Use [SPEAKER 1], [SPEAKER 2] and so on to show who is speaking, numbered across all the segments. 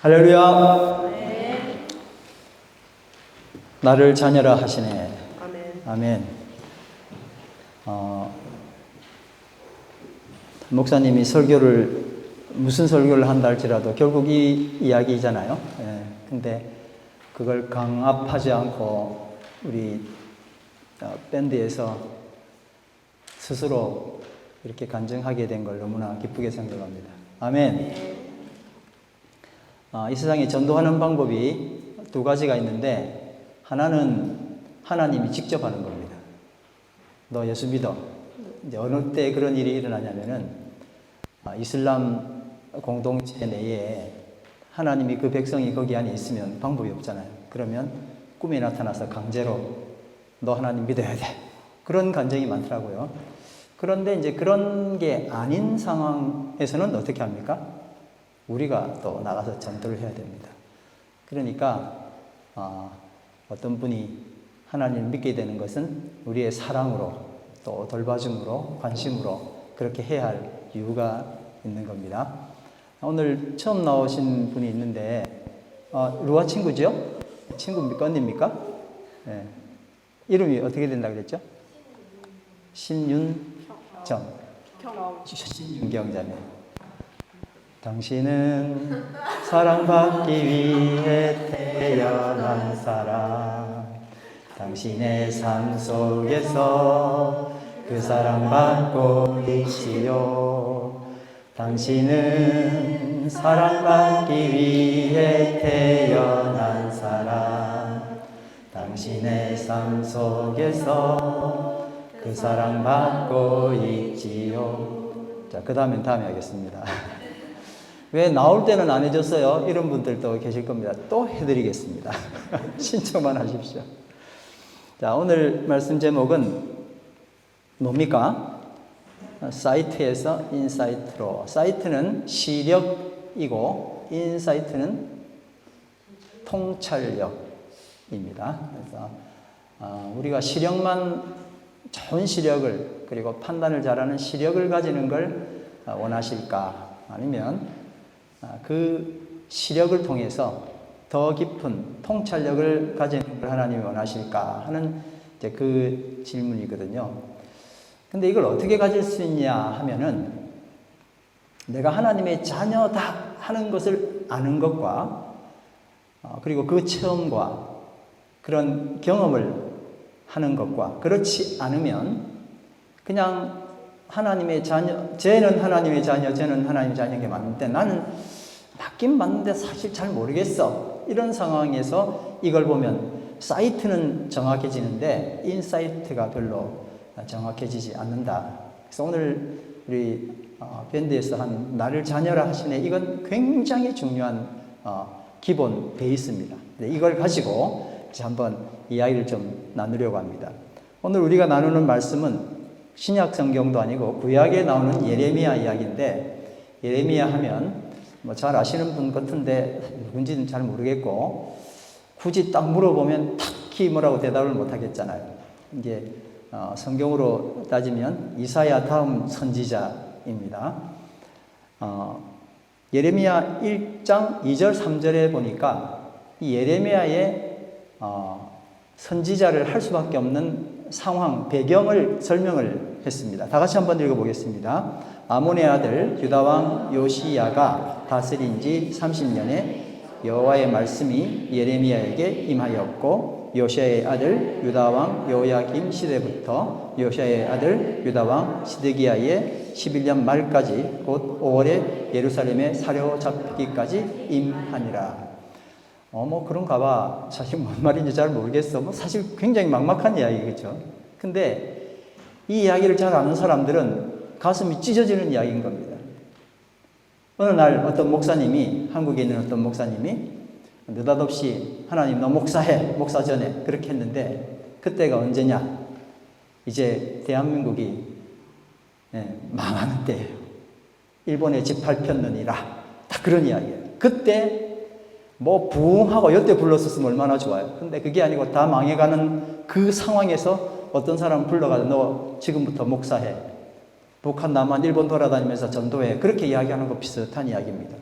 [SPEAKER 1] 할렐루야.
[SPEAKER 2] 네.
[SPEAKER 1] 나를 자녀라 하시네.
[SPEAKER 2] 아멘.
[SPEAKER 1] 아멘. 목사님이 무슨 설교를 한다 할지라도 결국 이 이야기잖아요. 근데 그걸 강압하지 않고 우리 밴드에서 스스로 이렇게 간증하게 된 걸 너무나 기쁘게 생각합니다. 아멘. 이 세상에 전도하는 방법이 두 가지가 있는데, 하나는 하나님이 직접 하는 겁니다. 너 예수 믿어. 이제 어느 때 그런 일이 일어나냐면은, 이슬람 공동체 내에 하나님이 그 백성이 거기 안에 있으면 방법이 없잖아요. 그러면 꿈에 나타나서 강제로 너 하나님 믿어야 돼. 그런 간증이 많더라고요. 그런데 이제 그런 게 아닌 상황에서는 어떻게 합니까? 우리가 또 나가서 전도를 해야 됩니다. 그러니까 어떤 분이 하나님을 믿게 되는 것은 우리의 사랑으로, 또 돌봐줌으로, 관심으로 그렇게 해야 할 이유가 있는 겁니다. 오늘 처음 나오신 분이 있는데, 루아 친구죠? 친구입니까? 언니입니까? 네. 이름이 어떻게 된다 그랬죠? 신윤정. 신윤경자네. 당신은 사랑받기 위해 태어난 사람. 당신의 삶 속에서 그 사랑받고 있지요. 당신은 사랑받기 위해 태어난 사람. 당신의 삶 속에서 그 사랑받고 있지요. 자, 그 다음에 하겠습니다. 왜 나올 때는 안 해줬어요? 이런 분들도 계실 겁니다. 또 해드리겠습니다. 신청만 하십시오. 자, 오늘 말씀 제목은 뭡니까? 사이트에서 인사이트로. 사이트는 시력이고 인사이트는 통찰력입니다. 그래서 우리가 좋은 시력을, 그리고 판단을 잘하는 시력을 가지는 걸 원하실까? 아니면 그 시력을 통해서 더 깊은 통찰력을 가지는 걸 하나님이 원하실까 하는 이제 그 질문이거든요. 근데 이걸 어떻게 가질 수 있냐 하면은, 내가 하나님의 자녀다 하는 것을 아는 것과, 그리고 그 체험과 그런 경험을 하는 것과, 그렇지 않으면 그냥 하나님의 자녀, 쟤는 하나님의 자녀, 쟤는 하나님의 자녀인 게 맞는데 나는 맞긴 맞는데 사실 잘 모르겠어. 이런 상황에서 이걸 보면 사이트는 정확해지는데 인사이트가 별로 정확해지지 않는다. 그래서 오늘 우리 밴드에서 한 나를 자녀라 하시네. 이건 굉장히 중요한 기본 베이스입니다. 이걸 가지고 이제 한번 이야기를 좀 나누려고 합니다. 오늘 우리가 나누는 말씀은 신약 성경도 아니고 구약에 나오는 예레미야 이야기인데, 예레미야 하면 잘 아시는 분 같은데 누군지는 잘 모르겠고, 굳이 딱 물어보면 딱히 뭐라고 대답을 못 하겠잖아요. 이게 성경으로 따지면 이사야 다음 선지자입니다. 예레미야 1장 2절 3절에 보니까 이 예레미야의 선지자를 할 수밖에 없는 상황, 배경을 설명을 했습니다. 다 같이 한번 읽어보겠습니다. 아몬의 아들 유다왕 요시야가 다스린 지 30년에 여호와의 말씀이 예레미야에게 임하였고, 요시야의 아들 유다왕 요야김 시대부터 요시야의 아들 유다왕 시드기야의 11년 말까지, 곧 5월에 예루살렘에 사로잡히기까지 임하니라. 그런가 봐. 사실 뭔 말인지 잘 모르겠어. 사실 굉장히 막막한 이야기겠죠. 근데 이 이야기를 잘 아는 사람들은 가슴이 찢어지는 이야기인 겁니다. 어느 날 어떤 목사님이, 한국에 있는 어떤 목사님이 느닷없이 하나님 너 목사해, 목사 전에 그렇게 했는데, 그때가 언제냐? 이제 대한민국이 망하는 때예요. 일본에 집팔 폈느니라. 딱 그런 이야기예요. 그때 부흥하고 이때 불렀었으면 얼마나 좋아요. 근데 그게 아니고 다 망해가는 그 상황에서 어떤 사람 불러가지고 너 지금부터 목사해. 북한, 남한, 일본 돌아다니면서 전도해. 그렇게 이야기하는 것 비슷한 이야기입니다.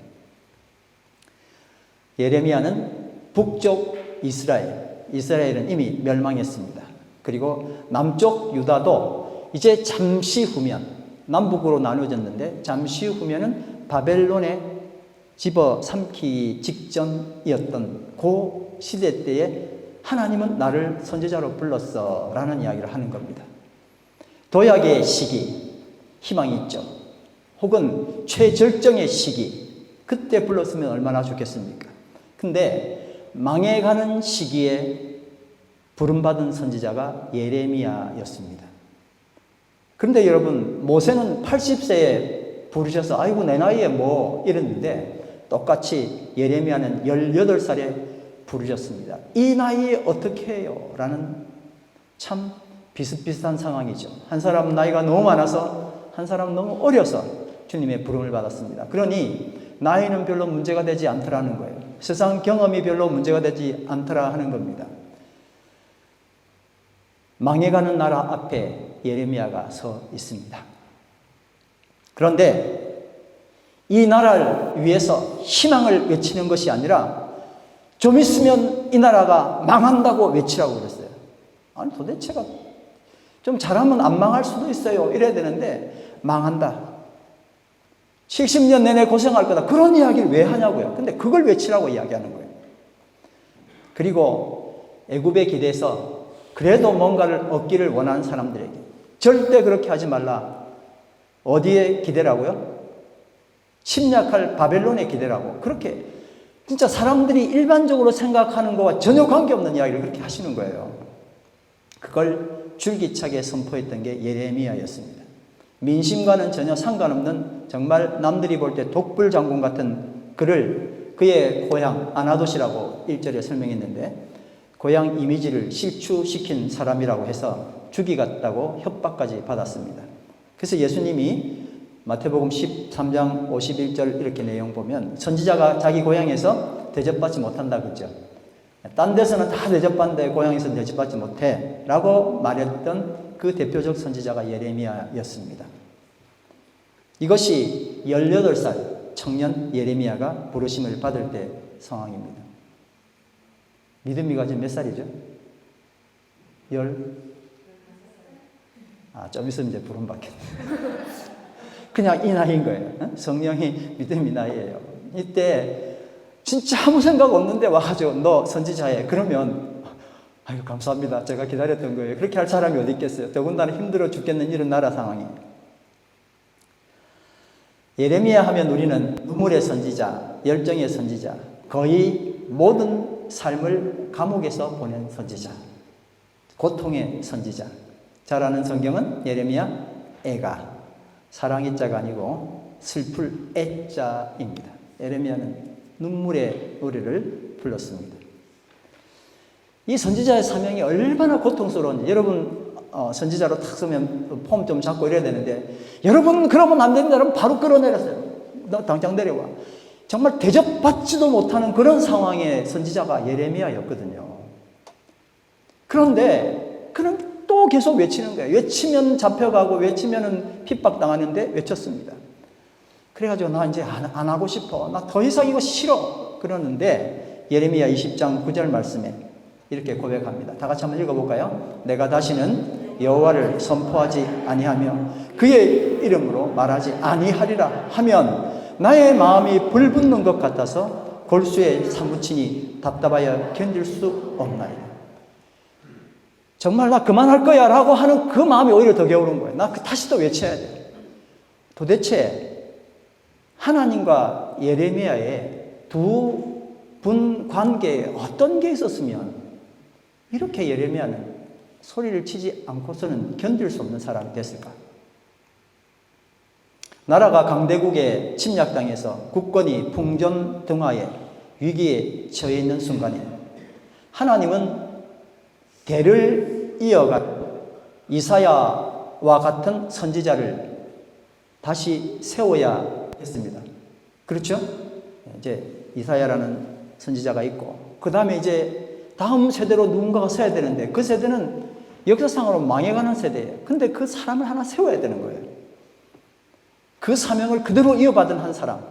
[SPEAKER 1] 예레미야는 북쪽 이스라엘은 이미 멸망했습니다. 그리고 남쪽 유다도 이제 잠시 후면, 남북으로 나누어졌는데 잠시 후면은 바벨론에 집어삼키기 직전이었던 그 시대 때에 하나님은 나를 선지자로 불렀어 라는 이야기를 하는 겁니다. 도약의 시기, 희망이 있죠. 혹은 최절정의 시기, 그때 불렀으면 얼마나 좋겠습니까? 근데 망해가는 시기에 부름받은 선지자가 예레미야였습니다. 그런데 여러분, 모세는 80세에 부르셔서 아이고 내 나이에 뭐 이랬는데 똑같이 예레미야는 18살에 부르셨습니다. 이 나이에 어떻게 해요? 라는 참 비슷비슷한 상황이죠. 한 사람은 나이가 너무 많아서, 한 사람은 너무 어려서 주님의 부름을 받았습니다. 그러니 나이는 별로 문제가 되지 않더라는 거예요. 세상 경험이 별로 문제가 되지 않더라 하는 겁니다. 망해가는 나라 앞에 예레미야가 서 있습니다. 그런데 이 나라를 위해서 희망을 외치는 것이 아니라 좀 있으면 이 나라가 망한다고 외치라고 그랬어요. 아니 도대체가 좀 잘하면 안 망할 수도 있어요. 이래야 되는데 망한다. 70년 내내 고생할 거다. 그런 이야기를 왜 하냐고요. 근데 그걸 외치라고 이야기하는 거예요. 그리고 애굽에 기대서 그래도 뭔가를 얻기를 원하는 사람들에게 절대 그렇게 하지 말라. 어디에 기대라고요? 침략할 바벨론에 기대라고. 그렇게 진짜 사람들이 일반적으로 생각하는 것과 전혀 관계없는 이야기를 그렇게 하시는 거예요. 그걸 줄기차게 선포했던 게 예레미야였습니다. 민심과는 전혀 상관없는 정말 남들이 볼 때 독불장군 같은 글을 그의 고향 아나돗이라고 1절에 설명했는데 고향 이미지를 실추시킨 사람이라고 해서 죽이겠다고 협박까지 받았습니다. 그래서 예수님이 마태복음 13장 51절 이렇게 내용 보면 선지자가 자기 고향에서 대접받지 못한다 그랬죠. 딴 데서는 다 대접받는데 고향에서는 대접받지 못해 라고 말했던 그 대표적 선지자가 예레미야였습니다. 이것이 18살 청년 예레미야가 부르심을 받을 때 상황입니다. 믿음이가 지금 몇 살이죠? 좀 있으면 이제 부름 받겠네. 그냥 이 나이인 거예요. 성령이 믿음이 나이예요. 이때 진짜 아무 생각 없는데 와가지고 너 선지자해. 그러면 아유 감사합니다. 제가 기다렸던 거예요. 그렇게 할 사람이 어디 있겠어요. 더군다나 힘들어 죽겠는 이런 나라 상황이에요. 예레미야 하면 우리는 눈물의 선지자, 열정의 선지자, 거의 모든 삶을 감옥에서 보낸 선지자, 고통의 선지자. 잘 아는 성경은 예레미야 애가, 사랑의 자가 아니고 슬플 애자입니다. 예레미야는 눈물의 노래를 불렀습니다. 이 선지자의 사명이 얼마나 고통스러운지 여러분 선지자로 탁 서면 폼 좀 잡고 이래야 되는데 여러분 그러면 안 됩니다. 여러분 바로 끌어내렸어요. 너 당장 내려와. 정말 대접받지도 못하는 그런 상황의 선지자가 예레미야였거든요. 그런데 그는 또 계속 외치는 거예요. 외치면 잡혀가고 외치면 핍박당하는데 외쳤습니다. 그래가지고 나 이제 안 하고 싶어. 나 더 이상 이거 싫어. 그러는데 예레미야 20장 9절 말씀에 이렇게 고백합니다. 다 같이 한번 읽어볼까요? 내가 다시는 여호와를 선포하지 아니하며 그의 이름으로 말하지 아니하리라 하면 나의 마음이 불붙는 것 같아서 골수에 사무치니 답답하여 견딜 수 없나이다. 정말 나 그만할 거야 라고 하는 그 마음이 오히려 더 게으른 거예요. 나 다시 또 외쳐야 돼. 도대체 하나님과 예레미야의 두 분 관계에 어떤 게 있었으면 이렇게 예레미야는 소리를 치지 않고서는 견딜 수 없는 사람이 됐을까? 나라가 강대국에 침략당해서 국권이 풍전등화에 위기에 처해 있는 순간에 하나님은 대를 이어간 이사야와 같은 선지자를 다시 세워야 했습니다. 그렇죠? 이제 이사야라는 선지자가 있고 그 다음에 이제 다음 세대로 누군가가 서야 되는데 그 세대는 역사상으로 망해가는 세대예요. 근데 그 사람을 하나 세워야 되는 거예요. 그 사명을 그대로 이어받은 한 사람.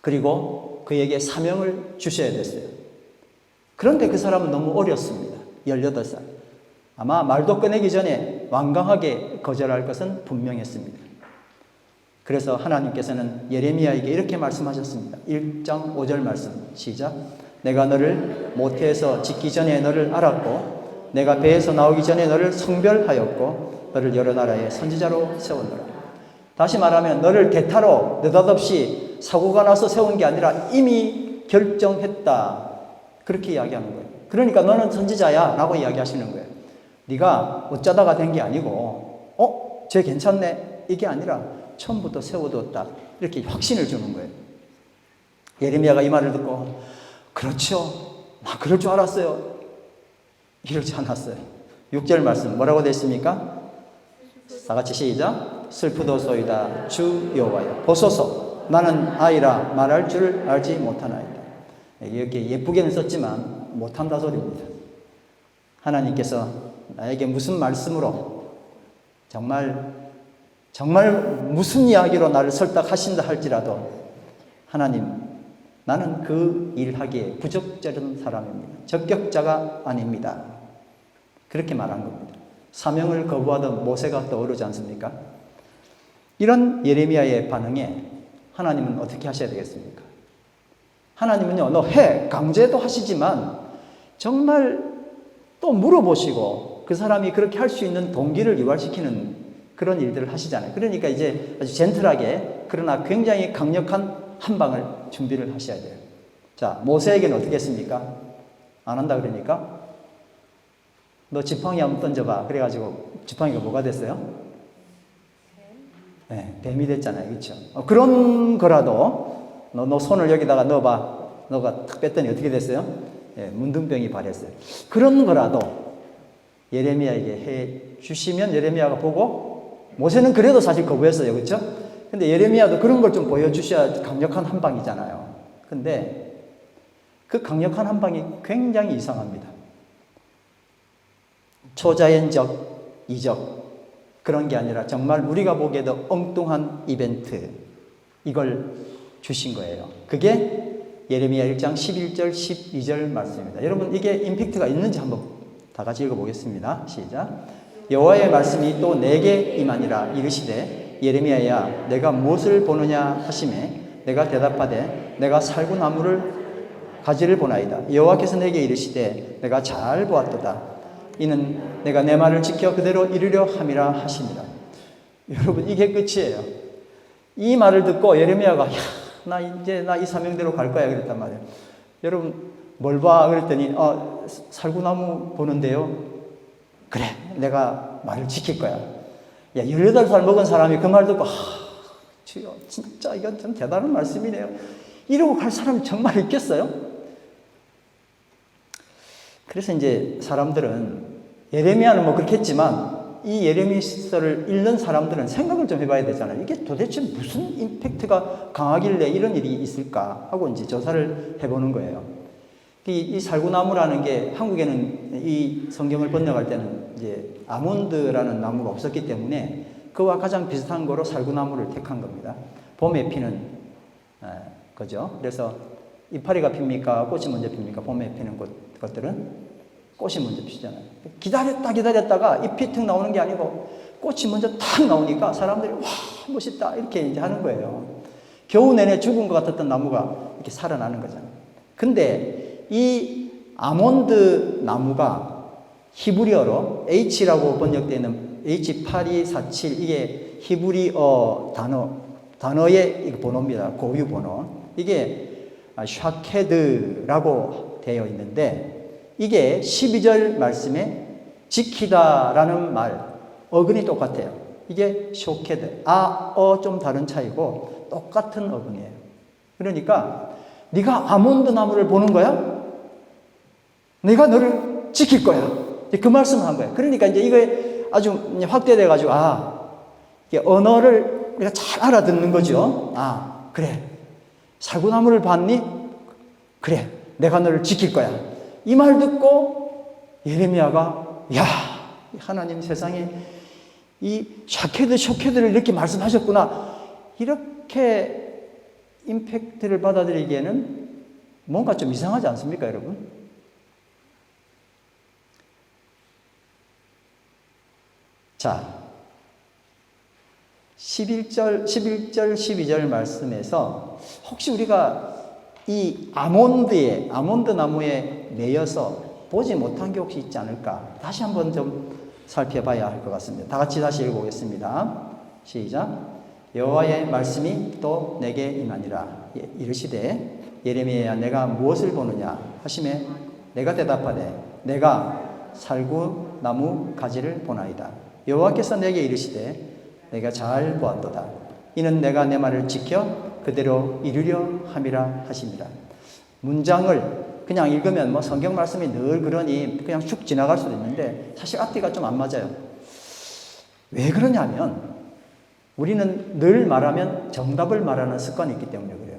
[SPEAKER 1] 그리고 그에게 사명을 주셔야 됐어요. 그런데 그 사람은 너무 어렸습니다. 18살. 아마 말도 꺼내기 전에 완강하게 거절할 것은 분명했습니다. 그래서 하나님께서는 예레미야에게 이렇게 말씀하셨습니다. 1장 5절 말씀 시작. 내가 너를 모태에서 짓기 전에 너를 알았고 내가 배에서 나오기 전에 너를 성별하였고 너를 여러 나라의 선지자로 세웠노라. 다시 말하면 너를 대타로 느닷없이 사고가 나서 세운 게 아니라 이미 결정했다. 그렇게 이야기하는 거예요. 그러니까 너는 선지자야 라고 이야기하시는 거예요. 네가 어쩌다가 된 게 아니고 쟤 괜찮네 이게 아니라 처음부터 세워두었다. 이렇게 확신을 주는 거예요. 예레미야가 이 말을 듣고 그렇죠. 나 그럴 줄 알았어요. 이러지 않았어요. 6절 말씀 뭐라고 되어 있습니까? 다 같이 시작. 슬프도소이다 주 여호와여 보소서 나는 아이라 말할 줄 알지 못하나이다. 이렇게 예쁘게는 썼지만 못한다 소리입니다. 하나님께서 나에게 무슨 말씀으로 정말 무슨 이야기로 나를 설득하신다 할지라도 하나님 나는 그 일하기에 부적절한 사람입니다. 적격자가 아닙니다. 그렇게 말한 겁니다. 사명을 거부하던 모세가 떠오르지 않습니까? 이런 예레미야의 반응에 하나님은 어떻게 하셔야 되겠습니까? 하나님은요, 너 해! 강제도 하시지만 정말 또 물어보시고 그 사람이 그렇게 할 수 있는 동기를 유발시키는 그런 일들을 하시잖아요. 그러니까 이제 아주 젠틀하게 그러나 굉장히 강력한 한 방을 준비를 하셔야 돼요. 자, 모세에게는 어떻게 했습니까? 안 한다 그러니까 너 지팡이 한번 던져봐. 그래가지고 지팡이가 뭐가 됐어요? 네, 뱀이 됐잖아요. 그렇죠? 그런 거라도 너 손을 여기다가 넣어봐. 너가 탁 뺐더니 어떻게 됐어요? 네, 문둥병이 발했어요. 그런 거라도 예레미야에게 해 주시면 예레미야가 보고 모세는 그래도 사실 거부했어요. 그렇죠? 근데 예레미야도 그런 걸 좀 보여주셔야 강력한 한 방이잖아요. 근데 그 강력한 한 방이 굉장히 이상합니다. 초자연적, 이적 그런 게 아니라 정말 우리가 보기에도 엉뚱한 이벤트 이걸 주신 거예요. 그게 예레미야 1장 11절 12절 말씀입니다. 여러분 이게 임팩트가 있는지 한번 다 같이 읽어보겠습니다. 시작. 여호와의 말씀이 또 내게 임하니라 이르시되 예레미야야 내가 무엇을 보느냐 하시매 내가 대답하되 내가 살구나무를 가지를 보나이다. 여호와께서 내게 이르시되 내가 잘 보았도다. 이는 내가 내 말을 지켜 그대로 이루려 함이라 하시니라. 여러분 이게 끝이에요. 이 말을 듣고 예레미야가 나 이 사명대로 갈 거야 그랬단 말이에요. 여러분 뭘 봐? 그랬더니 살구나무 보는데요. 그래 내가 말을 지킬 거야. 야 18살 먹은 사람이 그 말 듣고 주여 진짜 이건 좀 대단한 말씀이네요. 이러고 갈 사람이 정말 있겠어요? 그래서 이제 사람들은 예레미야는 뭐 그렇게 했지만 이 예레미야서를 읽는 사람들은 생각을 좀 해봐야 되잖아요. 이게 도대체 무슨 임팩트가 강하길래 이런 일이 있을까 하고 이제 조사를 해보는 거예요. 이 살구나무라는 게 한국에는 이 성경을 번역할 때는 이제 아몬드라는 나무가 없었기 때문에 그와 가장 비슷한 거로 살구나무를 택한 겁니다. 봄에 피는 거죠. 그래서 이파리가 핍니까? 꽃이 먼저 핍니까? 봄에 피는 것들은 꽃이 먼저 피잖아요. 기다렸다가 잎이 툭 나오는 게 아니고 꽃이 먼저 탁 나오니까 사람들이 와 멋있다 이렇게 이제 하는 거예요. 겨우 내내 죽은 것 같았던 나무가 이렇게 살아나는 거잖아요. 근데 이 아몬드 나무가 히브리어로 H라고 번역되어 있는 H8247 이게 히브리어 단어의 번호입니다. 고유 번호. 이게 샤케드라고 되어 있는데 이게 12절 말씀에 지키다라는 말 어근이 똑같아요. 이게 쇼케드 좀 다른 차이고 똑같은 어근이에요. 그러니까 네가 아몬드 나무를 보는 거야? 내가 너를 지킬 거야. 그 말씀을 한 거예요. 그러니까 이제 이거에 아주 확대돼 가지고 이게 언어를 우리가 잘 알아듣는 거죠. 그래. 살구나무를 봤니? 그래. 내가 너를 지킬 거야. 이 말 듣고 예레미야가 야 하나님 세상에 이 쇼케드를 이렇게 말씀하셨구나. 이렇게 임팩트를 받아들이기에는 뭔가 좀 이상하지 않습니까, 여러분? 자, 11절, 12절 말씀에서 혹시 우리가 이 아몬드 나무에 매여서 보지 못한 게 혹시 있지 않을까? 다시 한번 좀 살펴봐야 할 것 같습니다. 다 같이 다시 읽어보겠습니다. 시작. 여호와의 말씀이 또 내게 임하니라. 이르시되 예레미야야 내가 무엇을 보느냐 하시매 내가 대답하되 내가 살구나무 가지를 보나이다. 여호와께서 내게 이르시되 내가 잘 보았도다. 이는 내가 내 말을 지켜 그대로 이루려 함이라 하십니다. 문장을 그냥 읽으면 뭐 성경 말씀이 늘 그러니 그냥 쭉 지나갈 수도 있는데 사실 앞뒤가 좀 안 맞아요. 왜 그러냐면 우리는 늘 말하면 정답을 말하는 습관이 있기 때문에 그래요.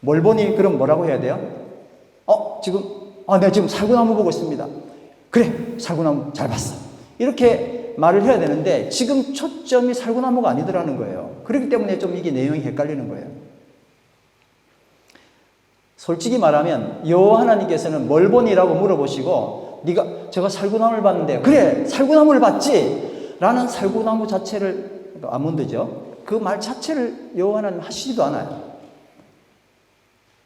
[SPEAKER 1] 뭘 보니 그럼 뭐라고 해야 돼요? 내가 지금 살구나무 보고 있습니다. 그래, 살구나무 잘 봤어. 이렇게 말을 해야 되는데 지금 초점이 살구나무가 아니더라는 거예요. 그렇기 때문에 좀 이게 내용이 헷갈리는 거예요. 솔직히 말하면 여호와 하나님께서는 뭘 보니라고 물어보시고 제가 살구나무를 봤는데 그래 살구나무를 봤지 라는 살구나무 자체를 아몬드죠. 그 말 자체를 여호와 하나님 하시지도 않아요.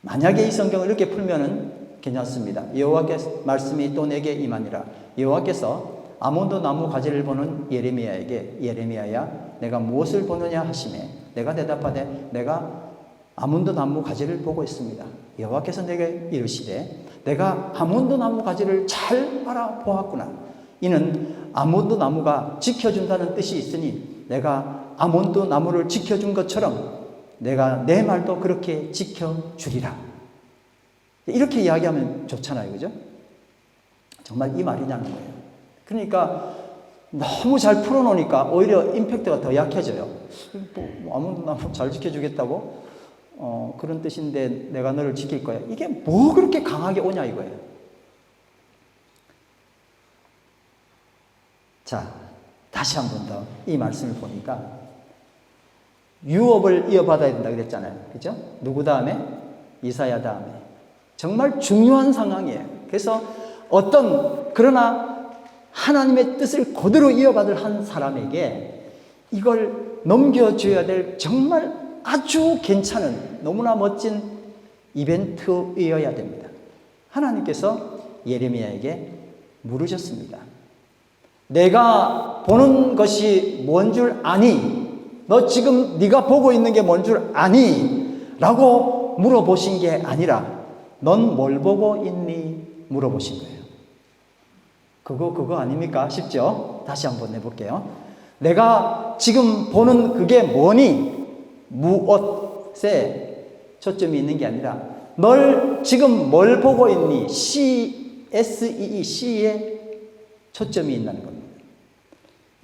[SPEAKER 1] 만약에 이 성경을 이렇게 풀면은 괜찮습니다. 여호와께서 말씀이 또 내게 임하니라. 여호와께서 아몬드 나무 가지를 보는 예레미야에게 예레미야야 내가 무엇을 보느냐 하시매 내가 대답하되 내가 아몬드 나무 가지를 보고 있습니다. 여호와께서 내게 이르시되 내가 아몬드 나무 가지를 잘 알아보았구나. 이는 아몬드 나무가 지켜준다는 뜻이 있으니 내가 아몬드 나무를 지켜준 것처럼 내가 내 말도 그렇게 지켜주리라. 이렇게 이야기하면 좋잖아요. 그죠? 정말 이 말이냐는 거예요. 그러니까 너무 잘 풀어놓으니까 오히려 임팩트가 더 약해져요. 아몬드 나무 잘 지켜주겠다고? 그런 뜻인데 내가 너를 지킬 거야. 이게 뭐 그렇게 강하게 오냐 이거예요. 자, 다시 한 번 더 이 말씀을 보니까 유업을 이어받아야 된다 그랬잖아요. 그죠? 누구 다음에? 이사야 다음에. 정말 중요한 상황이에요. 그래서 그러나 하나님의 뜻을 그대로 이어받을 한 사람에게 이걸 넘겨줘야 될 정말 아주 괜찮은 너무나 멋진 이벤트이어야 됩니다. 하나님께서 예레미야에게 물으셨습니다. 내가 보는 것이 뭔 줄 아니? 너 지금 네가 보고 있는 게 뭔 줄 아니? 라고 물어보신 게 아니라 넌 뭘 보고 있니? 물어보신 거예요. 그거 아닙니까? 쉽죠? 다시 한번 해볼게요. 내가 지금 보는 그게 뭐니? 무엇에 초점이 있는 게 아니라 널 지금 뭘 보고 있니? CSEE, C에 초점이 있다는 겁니다.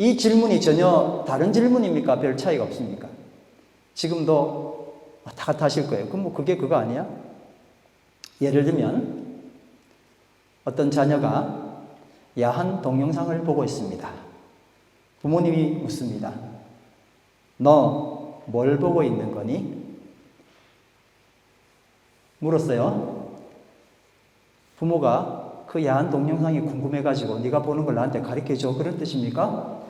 [SPEAKER 1] 이 질문이 전혀 다른 질문입니까? 별 차이가 없습니까? 지금도 왔다 갔다 하실 거예요. 그럼 그게 그거 아니야? 예를 들면 어떤 자녀가 야한 동영상을 보고 있습니다. 부모님이 묻습니다. 너 뭘 보고 있는 거니? 물었어요. 부모가 그 야한 동영상이 궁금해가지고 네가 보는 걸 나한테 가르쳐줘 그런 뜻입니까?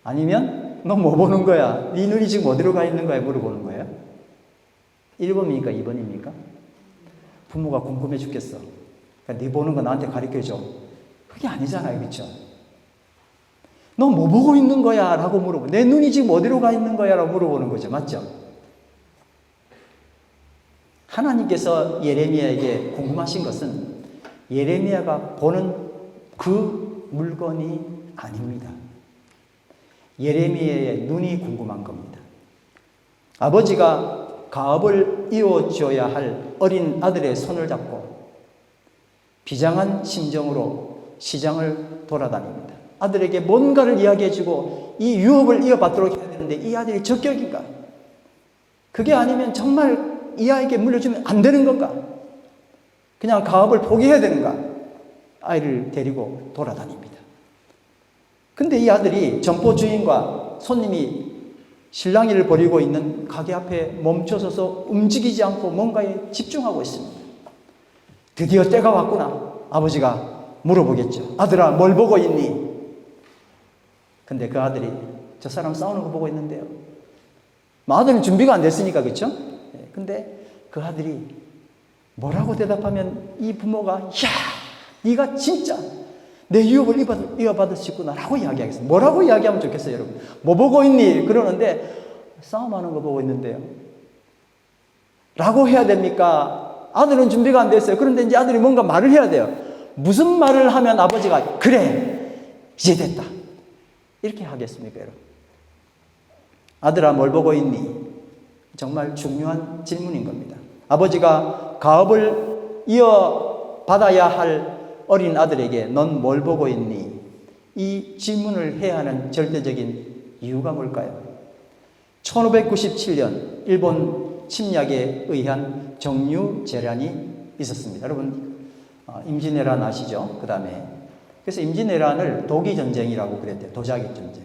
[SPEAKER 1] 아니면 너 뭐 보는 거야? 네 눈이 지금 어디로 가 있는 거야? 물어보는 거예요. 1번입니까? 2번입니까? 부모가 궁금해 죽겠어. 그러니까 네 보는 거 나한테 가르쳐줘. 그게 아니잖아요. 그렇죠? 너 뭐 보고 있는 거야? 라고 물어보고 내 눈이 지금 어디로 가 있는 거야? 라고 물어보는 거죠. 맞죠? 하나님께서 예레미야에게 궁금하신 것은 예레미야가 보는 그 물건이 아닙니다. 예레미야의 눈이 궁금한 겁니다. 아버지가 가업을 이어줘야 할 어린 아들의 손을 잡고 비장한 심정으로 시장을 돌아다닙니다. 아들에게 뭔가를 이야기해주고 이 유업을 이어받도록 해야 되는데 이 아들이 적격인가? 그게 아니면 정말 이 아이에게 물려주면 안 되는 건가? 그냥 가업을 포기해야 되는가? 아이를 데리고 돌아다닙니다. 근데 이 아들이 점포 주인과 손님이 실랑이를 벌이고 있는 가게 앞에 멈춰서서 움직이지 않고 뭔가에 집중하고 있습니다. 드디어 때가 왔구나. 아버지가 물어보겠죠. 아들아, 뭘 보고 있니? 근데 그 아들이 저 사람 싸우는 거 보고 있는데요. 아들은 준비가 안 됐으니까, 그렇죠? 근데 그 아들이 뭐라고 대답하면 이 부모가 야, 네가 진짜 내 유업을 이어받을 수 있구나 라고 이야기하겠어요. 뭐라고 이야기하면 좋겠어요, 여러분? 뭐 보고 있니? 그러는데 싸움하는 거 보고 있는데요 라고 해야 됩니까? 아들은 준비가 안 됐어요. 그런데 이제 아들이 뭔가 말을 해야 돼요. 무슨 말을 하면 아버지가 그래, 이제 됐다 이렇게 하겠습니까, 여러분? 아들아, 뭘 보고 있니? 정말 중요한 질문인 겁니다. 아버지가 가업을 이어받아야 할 어린 아들에게 넌 뭘 보고 있니? 이 질문을 해야 하는 절대적인 이유가 뭘까요? 1597년 일본 침략에 의한 정류 재란이 있었습니다. 여러분 임진왜란 아시죠? 그 다음에 그래서 임진왜란을 도기전쟁이라고 그랬대요. 도자기 전쟁.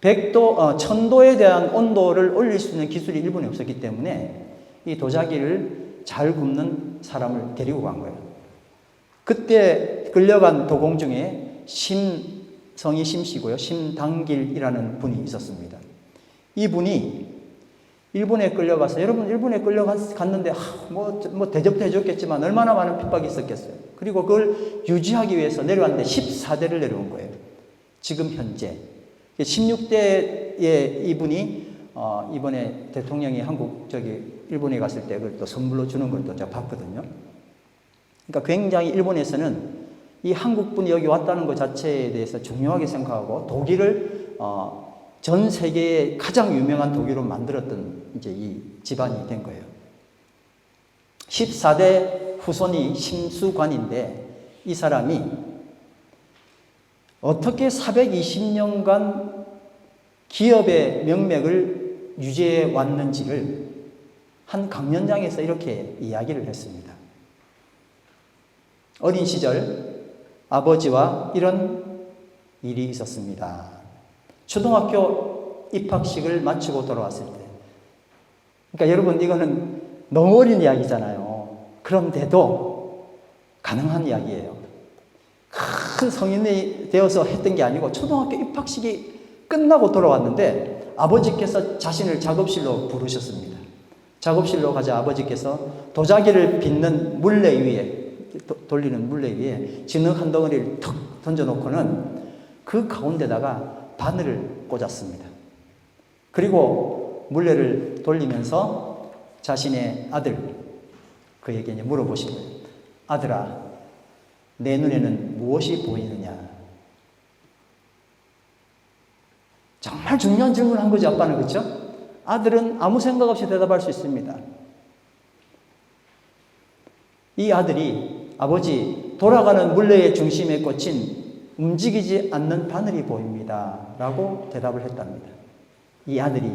[SPEAKER 1] 1000도에 대한 온도를 올릴 수 있는 기술이 일본에 없었기 때문에 이 도자기를 잘 굽는 사람을 데리고 간 거예요. 그때 끌려간 도공 중에 성이 심씨고요. 심당길이라는 분이 있었습니다. 이분이 일본에 끌려가서, 여러분 일본에 끌려갔는데 뭐 대접도 해줬겠지만 얼마나 많은 핍박이 있었겠어요. 그리고 그걸 유지하기 위해서 내려왔는데 14대를 내려온 거예요. 지금 현재 16대의 이분이 이번에 대통령이 일본에 갔을 때 그걸 또 선물로 주는 걸 또 제가 봤거든요. 그러니까 굉장히 일본에서는 이 한국분이 여기 왔다는 것 자체에 대해서 중요하게 생각하고 독일을 전 세계의 가장 유명한 독일로 만들었던 이제 이 집안이 된 거예요. 14대 후손이 심수관인데 이 사람이 어떻게 420년간 기업의 명맥을 유지해 왔는지를 한 강연장에서 이렇게 이야기를 했습니다. 어린 시절 아버지와 이런 일이 있었습니다. 초등학교 입학식을 마치고 돌아왔을 때, 그러니까 여러분 이거는 너무 어린 이야기잖아요. 그런데도 가능한 이야기예요. 큰 성인이 되어서 했던 게 아니고 초등학교 입학식이 끝나고 돌아왔는데 아버지께서 자신을 작업실로 부르셨습니다. 작업실로 가자 아버지께서 도자기를 빚는 물레 위에, 돌리는 물레 위에 진흙 한 덩어리를 턱 던져놓고는 그 가운데다가 바늘을 꽂았습니다. 그리고 물레를 돌리면서 자신의 아들, 그에게 물어보신 거예요. 아들아, 내 눈에는 무엇이 보이느냐? 정말 중요한 질문을 한 거죠, 아빠는. 그렇죠? 아들은 아무 생각 없이 대답할 수 있습니다. 이 아들이 아버지, 돌아가는 물레의 중심에 꽂힌 움직이지 않는 바늘이 보입니다 라고 대답을 했답니다. 이 아들이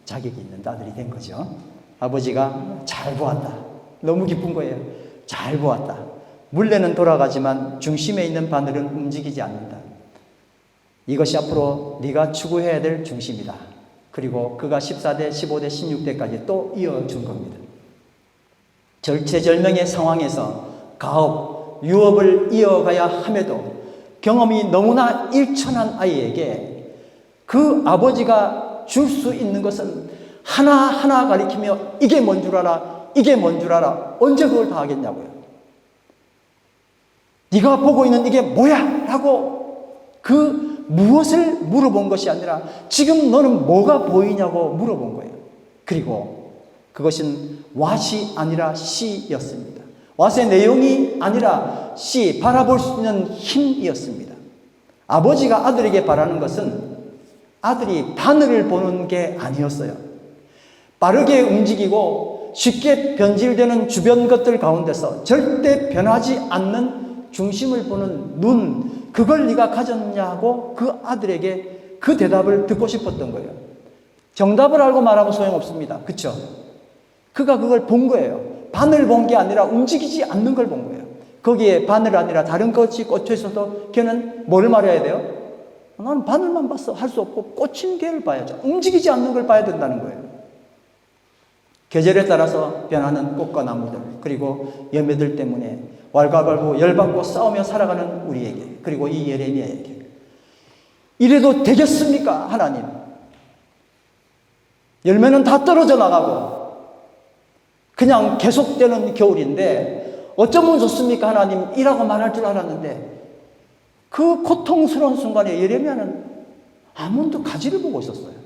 [SPEAKER 1] 자격이 있는 아들이 된 거죠. 아버지가 잘 보았다. 너무 기쁜 거예요. 잘 보았다. 물레는 돌아가지만 중심에 있는 바늘은 움직이지 않는다. 이것이 앞으로 네가 추구해야 될 중심이다. 그리고 그가 14대, 15대, 16대까지 또 이어준 겁니다. 절체절명의 상황에서 가업, 유업을 이어가야 함에도 경험이 너무나 일천한 아이에게 그 아버지가 줄 수 있는 것은 하나하나 가리키며 이게 뭔 줄 알아? 이게 뭔 줄 알아? 언제 그걸 다 하겠냐고요. 네가 보고 있는 이게 뭐야? 라고 그 무엇을 물어본 것이 아니라 지금 너는 뭐가 보이냐고 물어본 거예요. 그리고 그것은 왓이 아니라 씨였습니다. 왓의 내용이 아니라 씨, 바라볼 수 있는 힘이었습니다. 아버지가 아들에게 바라는 것은 아들이 바늘을 보는 게 아니었어요. 빠르게 움직이고 쉽게 변질되는 주변 것들 가운데서 절대 변하지 않는 중심을 보는 눈, 그걸 네가 가졌냐고 그 아들에게 그 대답을 듣고 싶었던 거예요. 정답을 알고 말하면 소용없습니다. 그렇죠? 그가 그걸 본 거예요. 바늘 본 게 아니라 움직이지 않는 걸 본 거예요. 거기에 바늘 아니라 다른 것이 꽂혀 있어도 걔는 뭘 말해야 돼요? 나는 바늘만 봤어. 할 수 없고 꽂힌 개를 봐야죠. 움직이지 않는 걸 봐야 된다는 거예요. 계절에 따라서 변하는 꽃과 나무들, 그리고 열매들 때문에 왈가왈부 열받고 싸우며 살아가는 우리에게, 그리고 이 예레미야에게 이래도 되겠습니까? 하나님. 열매는 다 떨어져 나가고 그냥 계속되는 겨울인데 어쩌면 좋습니까? 하나님, 이라고 말할 줄 알았는데 그 고통스러운 순간에 예레미야는 아몬드 가지를 보고 있었어요.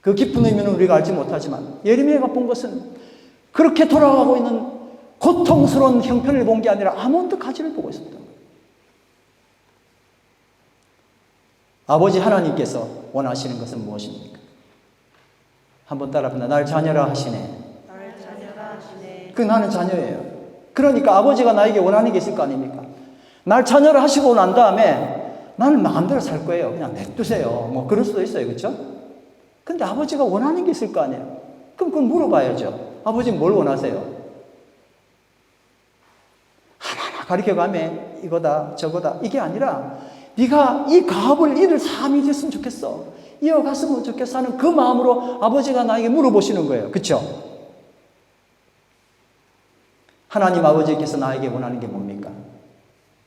[SPEAKER 1] 그 깊은 의미는 우리가 알지 못하지만 예레미야가 본 것은 그렇게 돌아가고 있는 고통스러운 형편을 본 게 아니라 아몬드 가지를 보고 있었던 거예요. 아버지 하나님께서 원하시는 것은 무엇입니까? 한번 따라합니다. 날 자녀라 하시네. 그 나는 자녀예요. 그러니까 아버지가 나에게 원하는 게 있을 거 아닙니까? 날 자녀를 하시고 난 다음에 나는 마음대로 살 거예요. 그냥 냅두세요. 뭐 그럴 수도 있어요. 그렇죠? 근데 아버지가 원하는 게 있을 거 아니에요. 그럼 그걸 물어봐야죠. 아버지 뭘 원하세요? 하나하나 가르쳐가며 이거다 저거다 이게 아니라 네가 이 가업을 이를 삶이 됐으면 좋겠어. 이어갔으면 좋겠어 하는 그 마음으로 아버지가 나에게 물어보시는 거예요. 그렇죠? 하나님 아버지께서 나에게 원하는 게 뭡니까?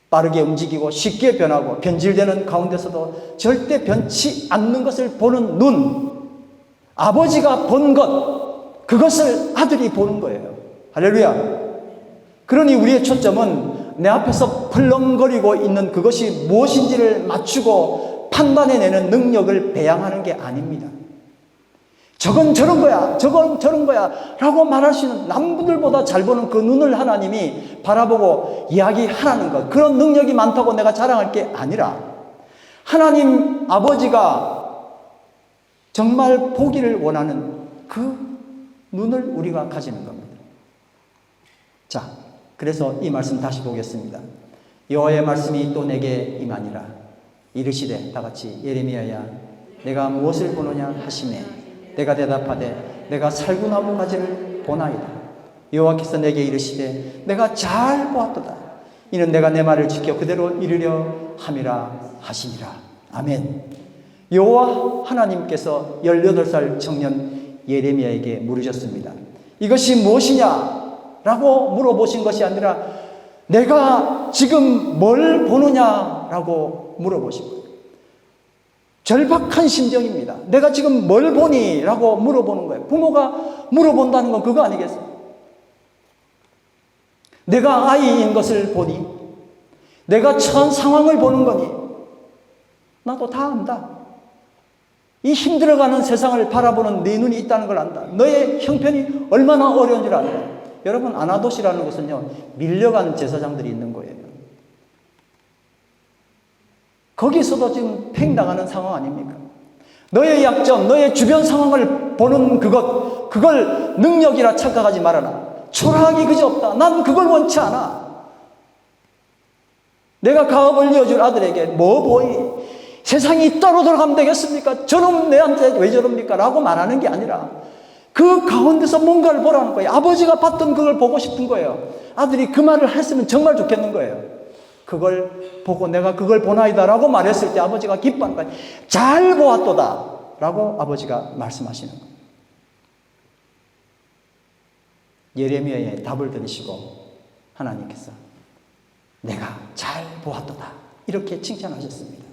[SPEAKER 1] 빠르게 움직이고 쉽게 변하고 변질되는 가운데서도 절대 변치 않는 것을 보는 눈, 아버지가 본 것, 그것을 아들이 보는 거예요. 할렐루야. 그러니 우리의 초점은 내 앞에서 펄렁거리고 있는 그것이 무엇인지를 맞추고 판단해내는 능력을 배양하는 게 아닙니다. 저건 저런 거야, 저건 저런 거야 라고 말할 수 있는, 남들보다 잘 보는 그 눈을 하나님이 바라보고 이야기하라는 것, 그런 능력이 많다고 내가 자랑할 게 아니라 하나님 아버지가 정말 보기를 원하는 그 눈을 우리가 가지는 겁니다. 자, 그래서 이 말씀 다시 보겠습니다. 여호와의 말씀이 또 내게 임하니라. 이르시되, 다 같이, 예레미야야 내가 무엇을 보느냐 하시매 내가 대답하되 내가 살구나무 가지를 보나이다. 여호와께서 내게 이르시되 내가 잘 보았도다. 이는 내가 내 말을 지켜 그대로 이루려 함이라 하시니라. 아멘. 여호와 하나님께서 18살 청년 예레미야에게 물으셨습니다. 이것이 무엇이냐? 라고 물어보신 것이 아니라 내가 지금 뭘 보느냐? 라고 물어보신 거예요. 절박한 심정입니다. 내가 지금 뭘 보니? 라고 물어보는 거예요. 부모가 물어본다는 건 그거 아니겠어요? 내가 아이인 것을 보니? 내가 처한 상황을 보는 거니? 나도 다 안다. 이 힘들어가는 세상을 바라보는 네 눈이 있다는 걸 안다. 너의 형편이 얼마나 어려운 줄 안다. 여러분, 아나도시라는 곳은요, 밀려간 제사장들이 있는 거예요. 거기서도 지금 팽당하는 상황 아닙니까? 너의 약점, 너의 주변 상황을 보는 그걸 능력이라 착각하지 말아라. 초라하기 그지없다. 난 그걸 원치 않아. 내가 가업을 이어줄 아들에게 뭐 보이? 세상이 따로 돌아가면 되겠습니까? 저놈 내한테 왜 저럽니까? 라고 말하는 게 아니라 그 가운데서 뭔가를 보라는 거예요. 아버지가 봤던 그걸 보고 싶은 거예요. 아들이 그 말을 했으면 정말 좋겠는 거예요. 그걸 보고 내가 그걸 보나이다 라고 말했을 때 아버지가 기뻐하는 거예요. 잘 보았도다 라고 아버지가 말씀하시는 거예요. 예레미야의 답을 들으시고 하나님께서 내가 잘 보았도다 이렇게 칭찬하셨습니다.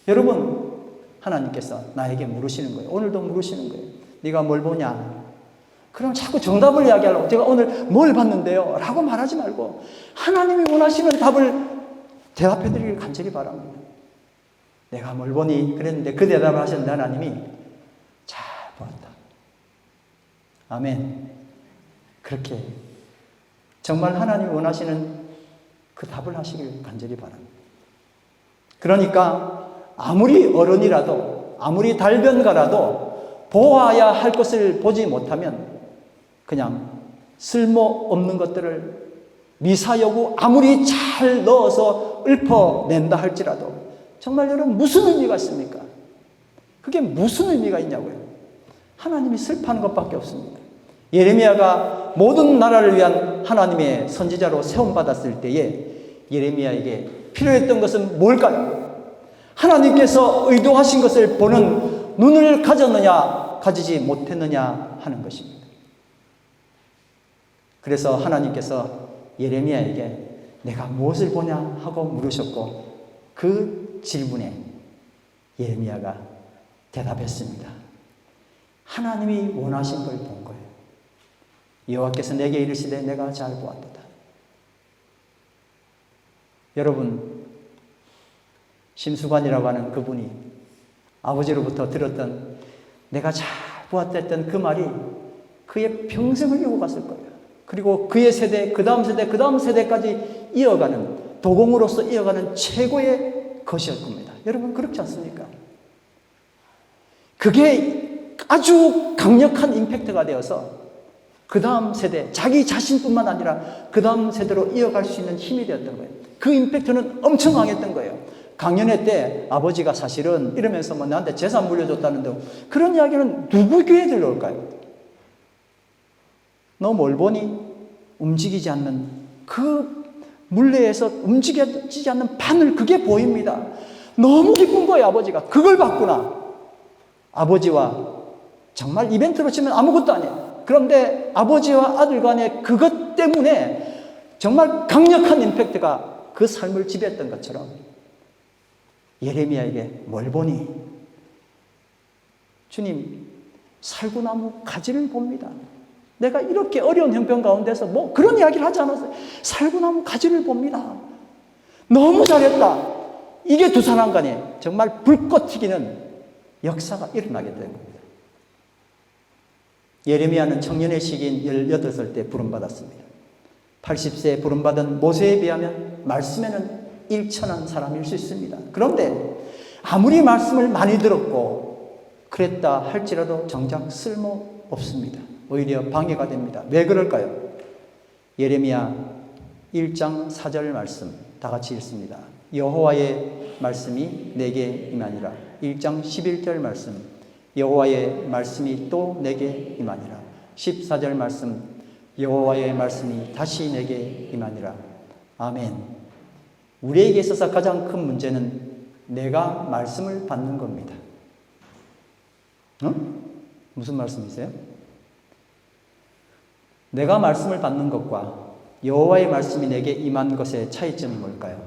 [SPEAKER 1] 여러분, 하나님께서 나에게 물으시는 거예요. 오늘도 물으시는 거예요. 네가 뭘 보냐? 그럼 자꾸 정답을 이야기하려고 제가 오늘 뭘 봤는데요? 라고 말하지 말고 하나님이 원하시는 답을 대답해 드리길 간절히 바랍니다. 내가 뭘 보니? 그랬는데 그 대답을 하셨는데 하나님이 잘 보았다. 아멘. 그렇게 정말 하나님이 원하시는 그 답을 하시길 간절히 바랍니다. 그러니까 아무리 어른이라도 아무리 달변가라도 보아야 할 것을 보지 못하면 그냥 쓸모없는 것들을 미사여구 아무리 잘 넣어서 읊어낸다 할지라도 정말 여러분 무슨 의미가 있습니까? 그게 무슨 의미가 있냐고요. 하나님이 슬퍼하는 것밖에 없습니다. 예레미야가 모든 나라를 위한 하나님의 선지자로 세움받았을 때에 예레미야에게 필요했던 것은 뭘까요? 하나님께서 의도하신 것을 보는 눈을 가졌느냐, 가지지 못했느냐 하는 것입니다. 그래서 하나님께서 예레미야에게 내가 무엇을 보냐 하고 물으셨고, 그 질문에 예레미야가 대답했습니다. 하나님이 원하신 걸 본 거예요. 여호와께서 내게 이르시되 내가 잘 보았도다. 여러분, 심수관이라고 하는 그분이 아버지로부터 들었던 내가 잘 보았다 했던 그 말이 그의 평생을 이고 갔을 거예요. 그리고 그의 세대, 그 다음 세대, 그 다음 세대까지 이어가는, 도공으로서 이어가는 최고의 것이었을 겁니다. 여러분, 그렇지 않습니까? 그게 아주 강력한 임팩트가 되어서 그 다음 세대, 자기 자신뿐만 아니라 그 다음 세대로 이어갈 수 있는 힘이 되었던 거예요. 그 임팩트는 엄청 강했던 거예요. 강연회 때 아버지가 사실은 이러면서 뭐 나한테 재산 물려줬다는데, 그런 이야기는 누구 귀에 들려올까요? 너 뭘 보니? 움직이지 않는 그 물레에서 움직이지 않는 바늘, 그게 보입니다. 너무 기쁜 거예요. 아버지가 그걸 봤구나. 아버지와 정말 이벤트로 치면 아무것도 아니에요. 그런데 아버지와 아들 간의 그것 때문에 정말 강력한 임팩트가 그 삶을 지배했던 것처럼 예레미야에게 뭘 보니? 주님, 살구나무 가지를 봅니다. 내가 이렇게 어려운 형편 가운데서 뭐 그런 이야기를 하지 않았어요. 살구나무 가지를 봅니다. 너무 잘했다. 이게 두 사람 간에 정말 불꽃 튀기는 역사가 일어나게 된 겁니다. 예레미야는 청년의 시기인 18살 때 부름받았습니다. 80세에 부름받은 모세에 비하면 말씀에는 일천한 사람일 수 있습니다. 그런데 아무리 말씀을 많이 들었고 그랬다 할지라도 정작 쓸모없습니다. 오히려 방해가 됩니다. 왜 그럴까요? 예레미야 1장 4절 말씀 다 같이 읽습니다. 여호와의 말씀이 내게 임하니라. 1장 11절 말씀 여호와의 말씀이 또 내게 임하니라. 14절 말씀 여호와의 말씀이 다시 내게 임하니라. 아멘. 우리에게 있어서 가장 큰 문제는 내가 말씀을 받는 겁니다. 무슨 말씀이세요? 내가 말씀을 받는 것과 여호와의 말씀이 내게 임한 것의 차이점이 뭘까요?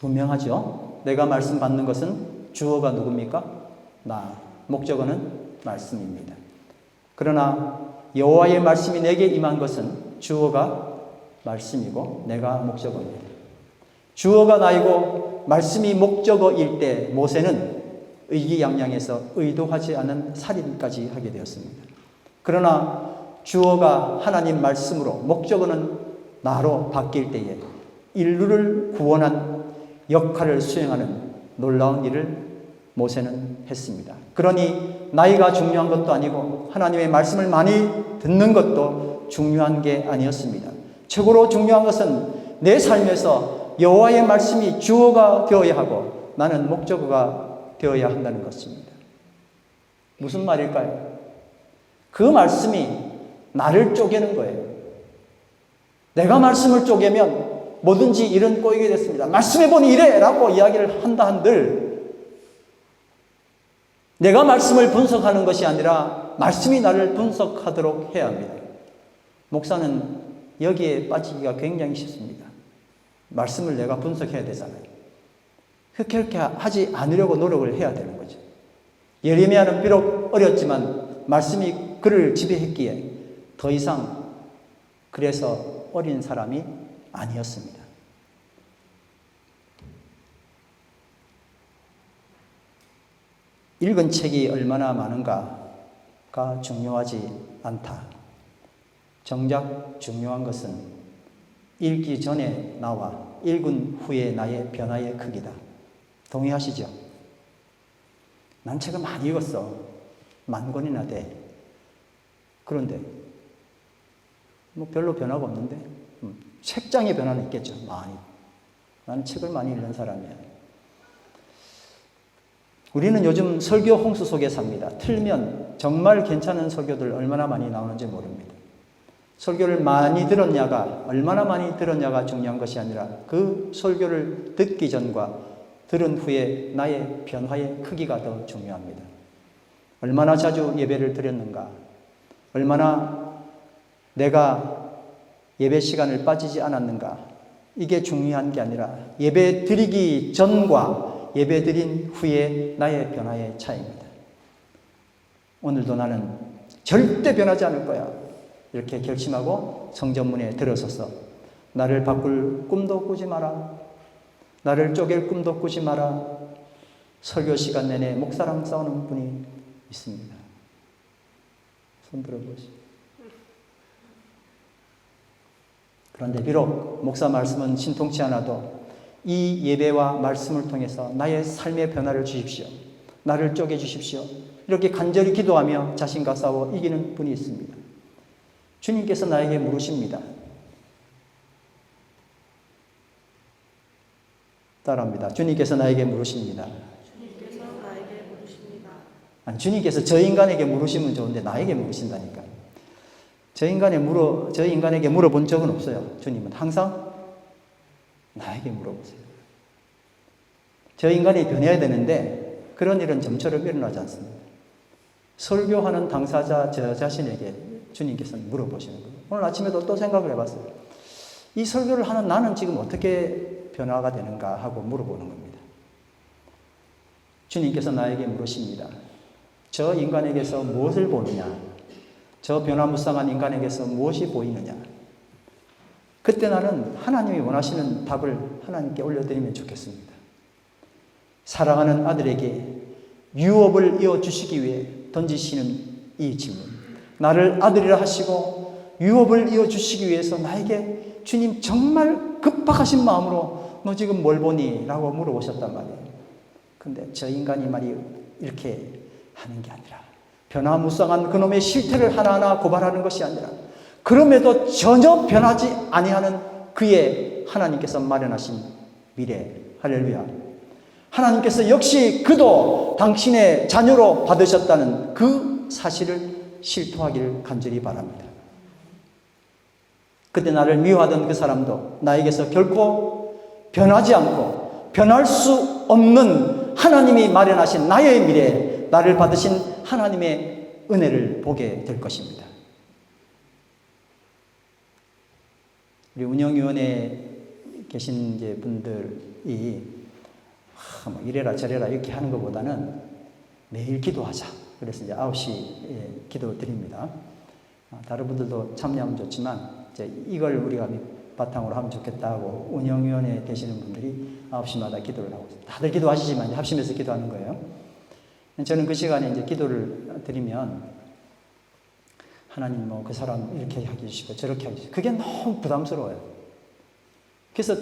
[SPEAKER 1] 분명하죠? 내가 말씀 받는 것은 주어가 누굽니까? 나. 목적어는 말씀입니다. 그러나 여호와의 말씀이 내게 임한 것은 주어가 말씀이고 내가 목적어입니다. 주어가 나이고 말씀이 목적어일 때 모세는 의기양양해서 의도하지 않은 살인까지 하게 되었습니다. 그러나 주어가 하나님 말씀으로 목적어는 나로 바뀔 때에 인류를 구원한 역할을 수행하는 놀라운 일을 모세는 했습니다. 그러니 나이가 중요한 것도 아니고 하나님의 말씀을 많이 듣는 것도 중요한 게 아니었습니다. 최고로 중요한 것은 내 삶에서 여호와의 말씀이 주어가 되어야 하고 나는 목적어가 되어야 한다는 것입니다. 무슨 말일까요? 그 말씀이 나를 쪼개는 거예요. 내가 말씀을 쪼개면 뭐든지 일은 꼬이게 됐습니다. 말씀해 보니 이래! 라고 이야기를 한다 한들 내가 말씀을 분석하는 것이 아니라 말씀이 나를 분석하도록 해야 합니다. 목사는 여기에 빠지기가 굉장히 쉽습니다. 말씀을 내가 분석해야 되잖아요. 그렇게 하지 않으려고 노력을 해야 되는 거죠. 예레미야는 비록 어렸지만 말씀이 그를 지배했기에 더 이상 그래서 어린 사람이 아니었습니다. 읽은 책이 얼마나 많은가가 중요하지 않다. 정작 중요한 것은 읽기 전에 나와 읽은 후에 나의 변화의 크기다. 동의하시죠? 난 책을 많이 읽었어. 10,000권이나 돼. 그런데 뭐 별로 변화가 없는데 책장의 변화는 있겠죠. 많이. 나는 책을 많이 읽는 사람이야. 우리는 요즘 설교 홍수 속에 삽니다. 틀면 정말 괜찮은 설교들 얼마나 많이 나오는지 모릅니다. 설교를 많이 들었냐가, 얼마나 많이 들었냐가 중요한 것이 아니라 그 설교를 듣기 전과 들은 후에 나의 변화의 크기가 더 중요합니다. 얼마나 자주 예배를 드렸는가, 얼마나 내가 예배 시간을 빠지지 않았는가, 이게 중요한 게 아니라 예배 드리기 전과 예배 드린 후에 나의 변화의 차이입니다. 오늘도 나는 절대 변하지 않을 거야, 이렇게 결심하고 성전문에 들어서서 나를 바꿀 꿈도 꾸지 마라, 나를 쪼갤 꿈도 꾸지 마라, 설교 시간 내내 목사랑 싸우는 분이 있습니다. 손 들어보시죠. 그런데 비록 목사 말씀은 신통치 않아도 이 예배와 말씀을 통해서 나의 삶의 변화를 주십시오, 나를 쪼개 주십시오, 이렇게 간절히 기도하며 자신과 싸워 이기는 분이 있습니다. 주님께서 나에게 물으십니다. 따라합니다. 주님께서 나에게 물으십니다.
[SPEAKER 2] 주님께서 나에게 물으십니다.
[SPEAKER 1] 아니, 주님께서 저 인간에게 물으시면 좋은데 나에게 물으신다니까. 저 인간에게 물어본 적은 없어요. 주님은 항상 나에게 물어보세요. 저 인간이 변해야 되는데 그런 일은 점처럼 일어나지 않습니다. 설교하는 당사자 저 자신에게 주님께서는 물어보시는 거예요. 오늘 아침에도 또 생각을 해봤어요. 이 설교를 하는 나는 지금 어떻게 변화가 되는가 하고 물어보는 겁니다. 주님께서 나에게 물으십니다. 저 인간에게서 무엇을 보느냐? 저 변화무쌍한 인간에게서 무엇이 보이느냐? 그때 나는 하나님이 원하시는 답을 하나님께 올려드리면 좋겠습니다. 사랑하는 아들에게 유업을 이어주시기 위해 던지시는 이 질문, 나를 아들이라 하시고 유업을 이어주시기 위해서 나에게 주님 정말 급박하신 마음으로 너 지금 뭘 보니? 라고 물어보셨단 말이에요. 근데 저 인간이 말이 이렇게 하는 게 아니라, 변화무쌍한 그놈의 실태를 하나하나 고발하는 것이 아니라, 그럼에도 전혀 변하지 아니하는 그의 하나님께서 마련하신 미래, 할렐루야, 하나님께서 역시 그도 당신의 자녀로 받으셨다는 그 사실을 실토하기를 간절히 바랍니다. 그때 나를 미워하던 그 사람도 나에게서 결코 변하지 않고 변할 수 없는 하나님이 마련하신 나의 미래, 나를 받으신 하나님의 은혜를 보게 될 것입니다. 우리 운영위원회에 계신 이제 분들이 뭐 이래라 저래라 이렇게 하는 것보다는 매일 기도하자. 그래서 이제 9시에 기도 드립니다. 다른 분들도 참여하면 좋지만 이제 이걸 우리가 바탕으로 하면 좋겠다고 운영위원회에 계시는 분들이 9시마다 기도를 하고 있어요. 다들 기도하시지만 이제 합심해서 기도하는 거예요. 저는 그 시간에 이제 기도를 드리면 하나님 뭐 그 사람 이렇게 하게 해주시고 저렇게 하게 해주시고 그게 너무 부담스러워요. 그래서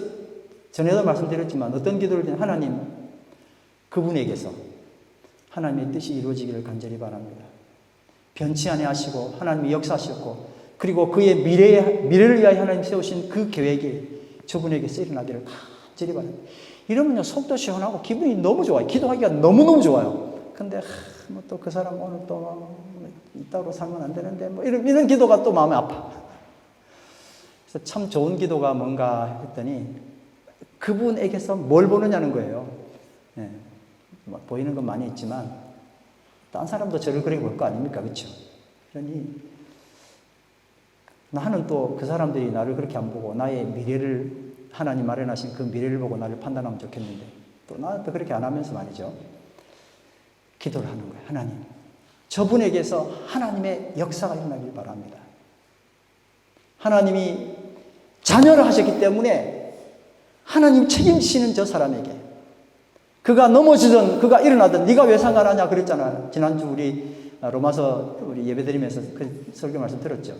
[SPEAKER 1] 전에도 말씀드렸지만 어떤 기도를 드리면 하나님 그분에게서 하나님의 뜻이 이루어지기를 간절히 바랍니다. 변치 아니하시고 하나님이 역사하셨고 그리고 그의 미래를 위하여 하나님 세우신 그 계획이 저분에게서 일어나기를 간절히 바랍니다. 이러면요 속도 시원하고 기분이 너무 좋아요. 기도하기가 너무너무 좋아요. 근데 뭐 또 그 사람 오늘 또 이따로 살면 안 되는데 뭐 이런 기도가 또 마음이 아파. 그래서 참 좋은 기도가 뭔가 했더니 그분에게서 뭘 보느냐는 거예요. 네. 뭐 보이는 건 많이 있지만 딴 사람도 저를 그렇게 볼 거 아닙니까? 그렇죠? 그러니 나는 또 그 사람들이 나를 그렇게 안 보고 나의 미래를 하나님 마련하신 그 미래를 보고 나를 판단하면 좋겠는데 또 나는 또 그렇게 안 하면서 말이죠. 기도를 하는 거예요. 하나님, 저분에게서 하나님의 역사가 일어나길 바랍니다. 하나님이 자녀를 하셨기 때문에 하나님 책임지시는 저 사람에게 그가 넘어지든 그가 일어나든 네가 왜 상관하냐 그랬잖아. 지난주 우리 로마서 우리 예배드리면서 그 설교 말씀 들었죠.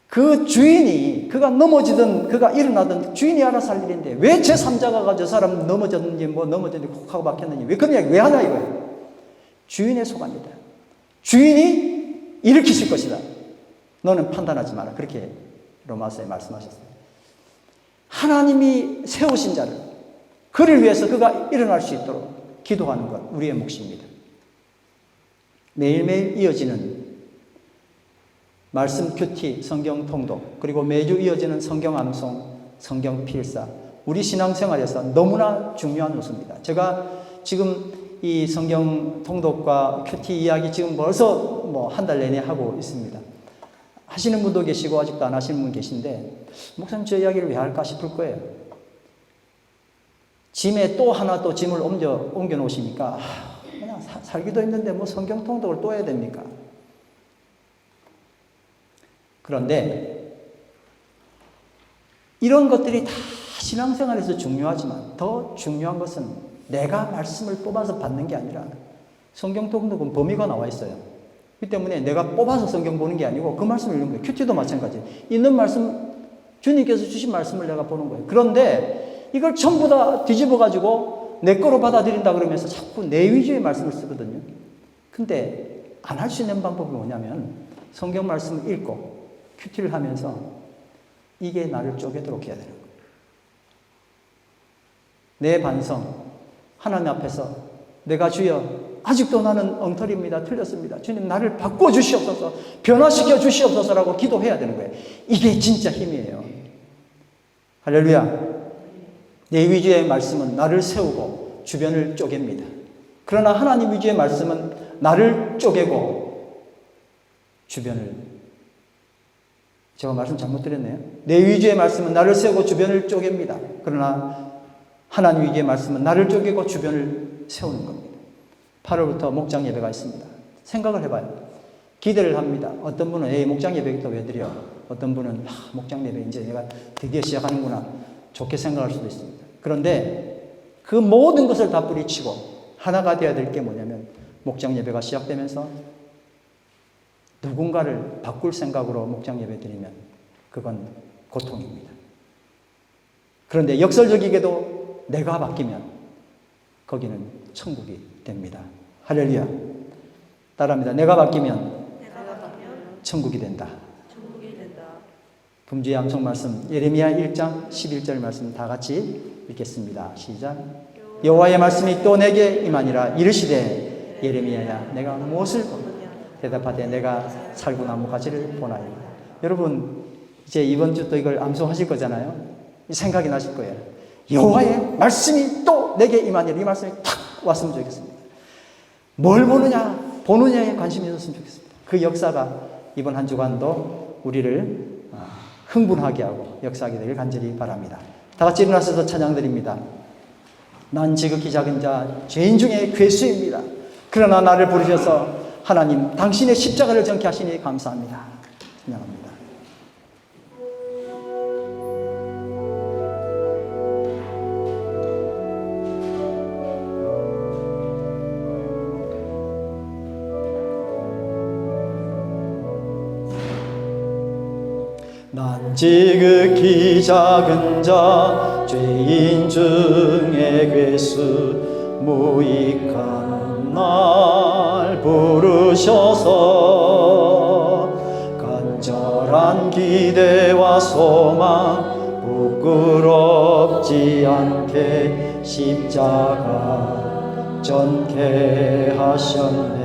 [SPEAKER 1] 그 주인이 그가 넘어지든 그가 일어나든 주인이 알아서 할 일인데 왜 제3자가 가서 저 사람 넘어졌는지 뭐 넘어졌는지 콕 하고 박혔는지 왜 그런 이야기 왜 하냐 이거예요. 주인의 소관이다. 주인이 일으키실 것이다. 너는 판단하지 마라. 그렇게 로마서에 말씀하셨어요. 하나님이 세우신 자를 그를 위해서 그가 일어날 수 있도록 기도하는 것 우리의 몫입니다. 매일매일 이어지는 말씀 큐티, 성경 통독, 그리고 매주 이어지는 성경 암송, 성경 필사, 우리 신앙생활에서 너무나 중요한 요소입니다. 제가 지금 이 성경 통독과 큐티 이야기 지금 벌써 한 달 내내 하고 있습니다. 하시는 분도 계시고 아직도 안 하시는 분 계신데, 목사님 저 이야기를 왜 할까 싶을 거예요. 짐에 또 하나 또 짐을 옮겨 놓으시니까 그냥 살기도 힘든데 뭐 성경 통독을 또 해야 됩니까? 그런데 이런 것들이 다 신앙생활에서 중요하지만 더 중요한 것은 내가 말씀을 뽑아서 받는 게 아니라, 성경 통독은 범위가 나와 있어요. 그 때문에 내가 뽑아서 성경 보는 게 아니고 그 말씀을 읽는 거예요. 큐티도 마찬가지. 있는 말씀, 주님께서 주신 말씀을 내가 보는 거예요. 그런데 이걸 전부 다 뒤집어 가지고 내 거로 받아들인다 그러면서 자꾸 내 위주의 말씀을 쓰거든요. 근데 안 할 수 있는 방법이 뭐냐면, 성경 말씀을 읽고 큐티를 하면서 이게 나를 쪼개도록 해야 되는 거예요. 내 반성, 하나님 앞에서 내가 주여 아직도 나는 엉터리입니다. 틀렸습니다. 주님 나를 바꿔주시옵소서, 변화시켜 주시옵소서라고 기도해야 되는 거예요. 이게 진짜 힘이에요. 할렐루야. 내 위주의 말씀은 나를 세우고 주변을 쪼갭니다. 그러나 하나님 위주의 말씀은 나를 쪼개고 주변을, 제가 말씀 잘못 드렸네요. 내 위주의 말씀은 나를 세우고 주변을 쪼갭니다. 그러나 하나님 위주의 말씀은 나를 쪼개고 주변을 세우는 겁니다. 8월부터 목장 예배가 있습니다. 생각을 해봐요. 기대를 합니다. 어떤 분은 목장 예배부터 왜 드려? 어떤 분은 목장 예배 이제 내가 드디어 시작하는구나, 좋게 생각할 수도 있습니다. 그런데 그 모든 것을 다 뿌리치고 하나가 되어야 될 게 뭐냐면, 목장 예배가 시작되면서 누군가를 바꿀 생각으로 목장 예배 드리면 그건 고통입니다. 그런데 역설적이게도 내가 바뀌면 거기는 천국이 됩니다. 할렐루야. 따라합니다. 내가 바뀌면 천국이 된다. 금주의 암송 말씀, 예레미야 1장 11절 말씀 다 같이 읽겠습니다. 시작. 여호와의 말씀이 또 내게 임하니라. 이르시되 예레미야야 내가 무엇을 보느냐? 대답하되 내가 살구나무 가지를 보나이다. 여러분 이제 이번 주 또 이걸 암송하실 거잖아요. 생각이 나실 거예요. 여호와의 말씀이 또 내게 임하니라. 이 말씀이 탁 왔으면 좋겠습니다. 뭘 보느냐에 관심이 있었으면 좋겠습니다. 그 역사가 이번 한 주간도 우리를 흥분하게 하고 역사하게 되길 간절히 바랍니다. 다 같이 일어나셔서 찬양드립니다. 난 지극히 작은 자, 죄인 중에 괴수입니다. 그러나 나를 부르셔서 하나님 당신의 십자가를 정케 하시니 감사합니다. 찬양합니다. 난 지극히 작은 자, 죄인 중에 괴수, 무익한 날 부르셔서 간절한 기대와 소망 부끄럽지 않게 십자가 전케 하셨네.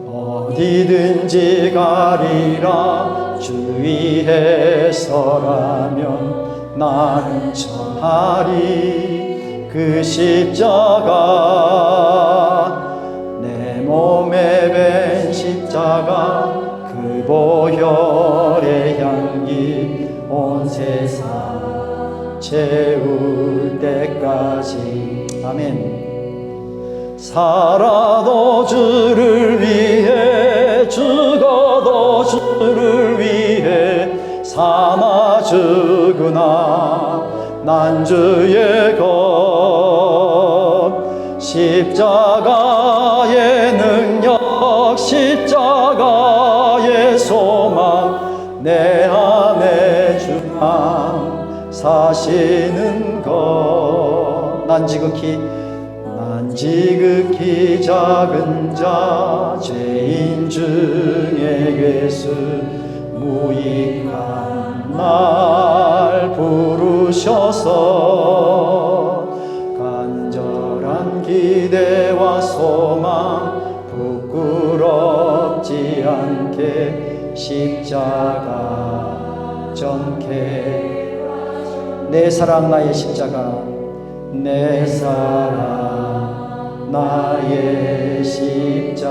[SPEAKER 1] 어디든지 가리라 주 위에 서라면 나는 전하리 그 십자가. 내 몸에 밴 십자가 그 보혈의 향기 온 세상 채울 때까지. 아멘. 살아도 주를 위해 죽어도 주를 위해 삼아 주구나 난 주의 것. 십자가의 능력 십자가의 소망 내 안에 주만 사시는 것. 난 지극히 작은 자 죄인 중에 괴수 무익한 날 부르셔서 간절한 기대와 소망 부끄럽지 않게 십자가 전케 내 사랑 나의 십자가 내 사랑 나의 십자가.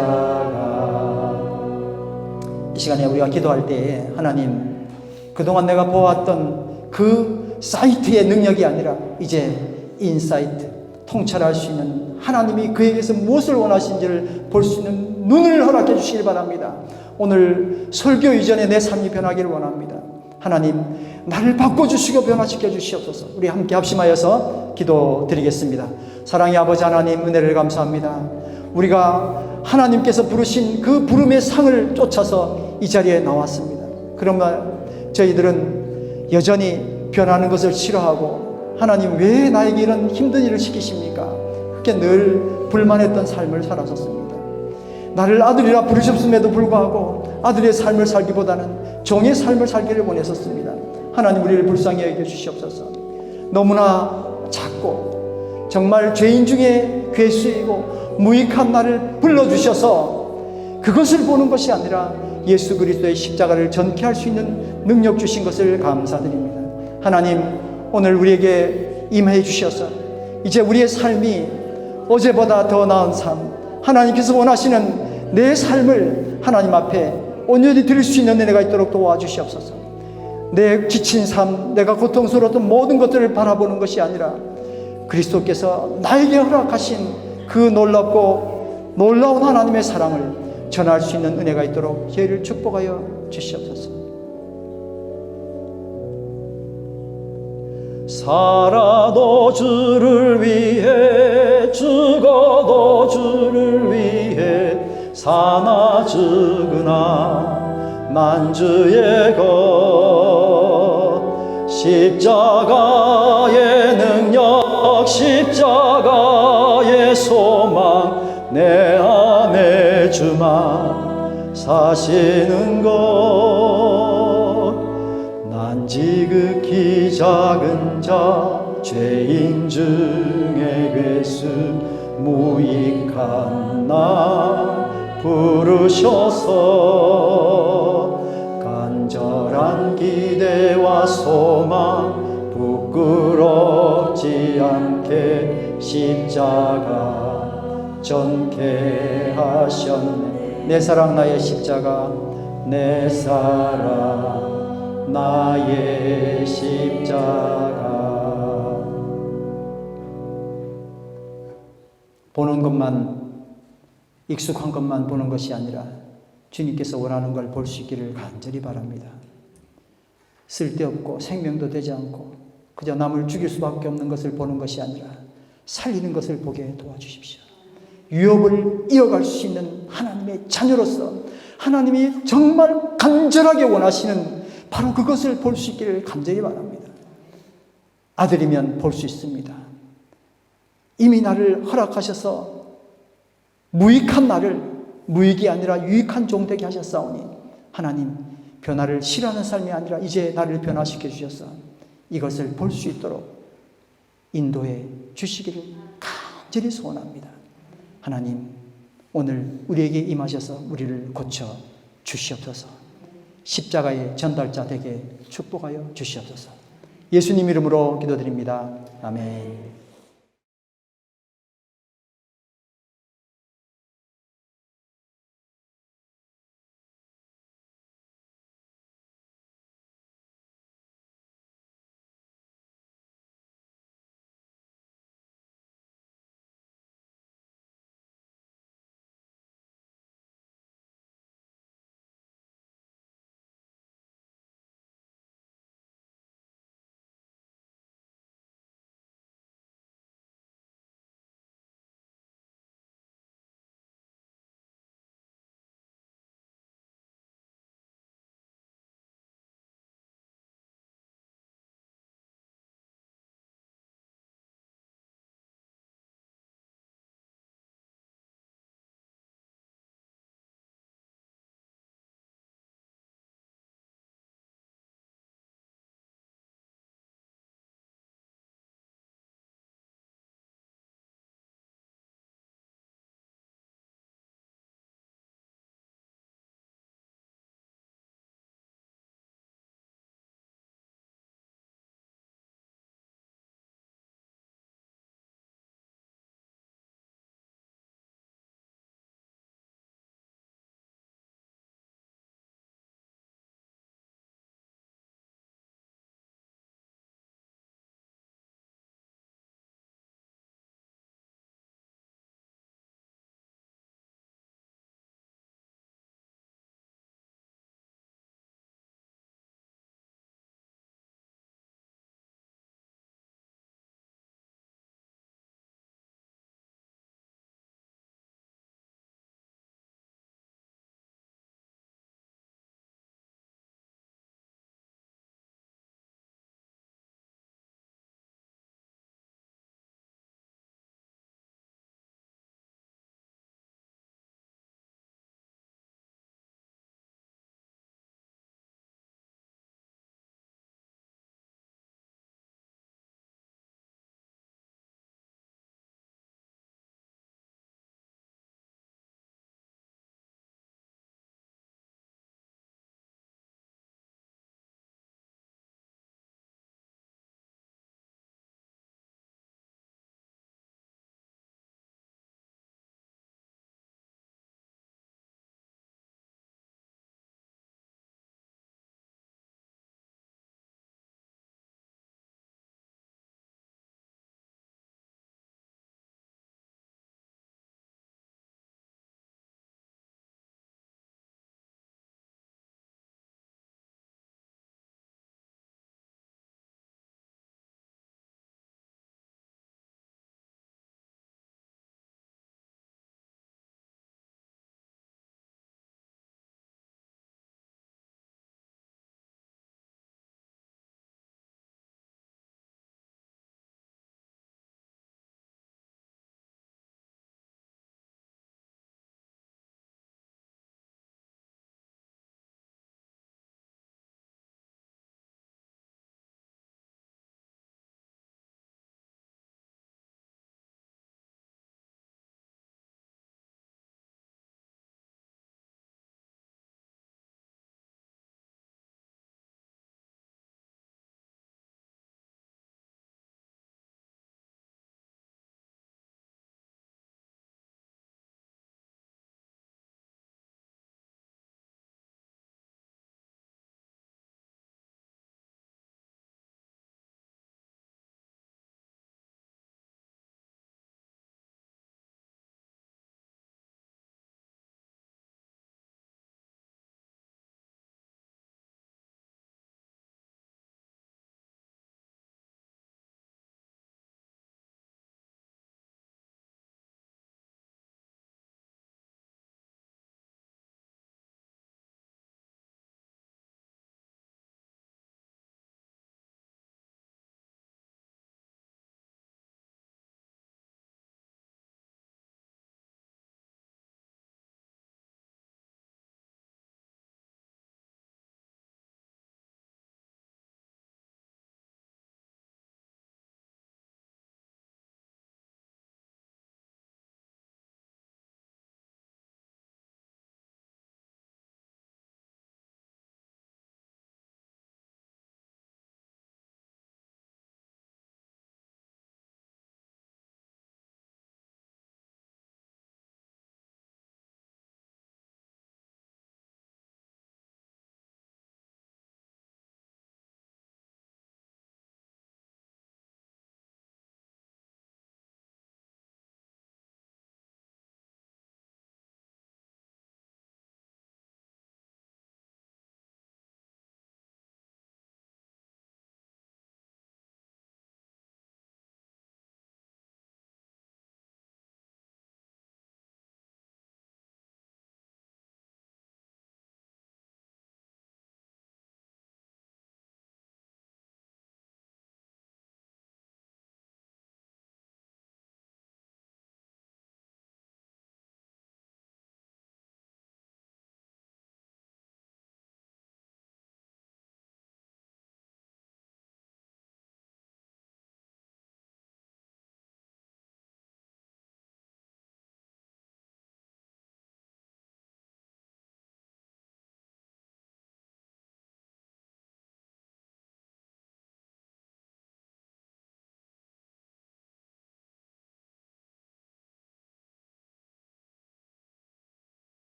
[SPEAKER 1] 이 시간에 우리가 기도할 때에 하나님, 그동안 내가 보았던 그 사이트의 능력이 아니라 이제 인사이트, 통찰할 수 있는, 하나님이 그에게서 무엇을 원하신지를 볼 수 있는 눈을 허락해 주시길 바랍니다. 오늘 설교 이전에 내 삶이 변하기를 원합니다. 하나님, 나를 바꿔주시고 변화시켜 주시옵소서. 우리 함께 합심하여서 기도드리겠습니다. 사랑의 아버지 하나님, 은혜를 감사합니다. 우리가 하나님께서 부르신 그 부름의 상을 쫓아서 이 자리에 나왔습니다. 그러나 저희들은 여전히 변하는 것을 싫어하고, 하나님 왜 나에게 이런 힘든 일을 시키십니까? 그렇게 늘 불만했던 삶을 살았었습니다. 나를 아들이라 부르셨음에도 불구하고 아들의 삶을 살기보다는 종의 삶을 살기를 원했었습니다. 하나님, 우리를 불쌍히 여겨 주시옵소서. 너무나 작고 정말 죄인 중에 괴수이고 무익한 나를 불러주셔서 그것을 보는 것이 아니라 예수 그리스도의 십자가를 전케할 수 있는 능력 주신 것을 감사드립니다. 하나님, 오늘 우리에게 임해 주셔서 이제 우리의 삶이 어제보다 더 나은 삶, 하나님께서 원하시는 내 삶을 하나님 앞에 온전히 드릴 수 있는 은혜가 있도록 도와주시옵소서. 내 지친 삶, 내가 고통스러웠던 모든 것들을 바라보는 것이 아니라 그리스도께서 나에게 허락하신 그 놀랍고 놀라운 하나님의 사랑을 전할 수 있는 은혜가 있도록 저희를 축복하여 주시옵소서.
[SPEAKER 3] 살아도 주를 위해, 죽어도 주를 위해, 사나 죽으나 난 주의 것. 십자가의 능력, 십자가의 소망, 내 안에 주만 사시는 것. 난 지극히 작은 자, 죄인 중에 괴수, 무익한 나 부르셔서 간절한 기대와 소망 부끄럽지 않게 십자가 전케 하셨네. 내 사랑 나의 십자가, 내 사랑 나의 십자가.
[SPEAKER 1] 보는 것만, 익숙한 것만 보는 것이 아니라 주님께서 원하는 걸 볼 수 있기를 간절히 바랍니다. 쓸데없고 생명도 되지 않고 그저 남을 죽일 수밖에 없는 것을 보는 것이 아니라 살리는 것을 보게 도와주십시오. 유업을 이어갈 수 있는 하나님의 자녀로서 하나님이 정말 간절하게 원하시는 바로 그것을 볼 수 있기를 간절히 바랍니다. 아들이면 볼 수 있습니다. 이미 나를 허락하셔서 무익한 나를 무익이 아니라 유익한 종 되게 하셨사오니 하나님, 변화를 싫어하는 삶이 아니라 이제 나를 변화시켜 주셔서 이것을 볼 수 있도록 인도해 주시기를 간절히 소원합니다. 하나님, 오늘 우리에게 임하셔서 우리를 고쳐 주시옵소서. 십자가의 전달자 되게 축복하여 주시옵소서. 예수님 이름으로 기도드립니다. 아멘.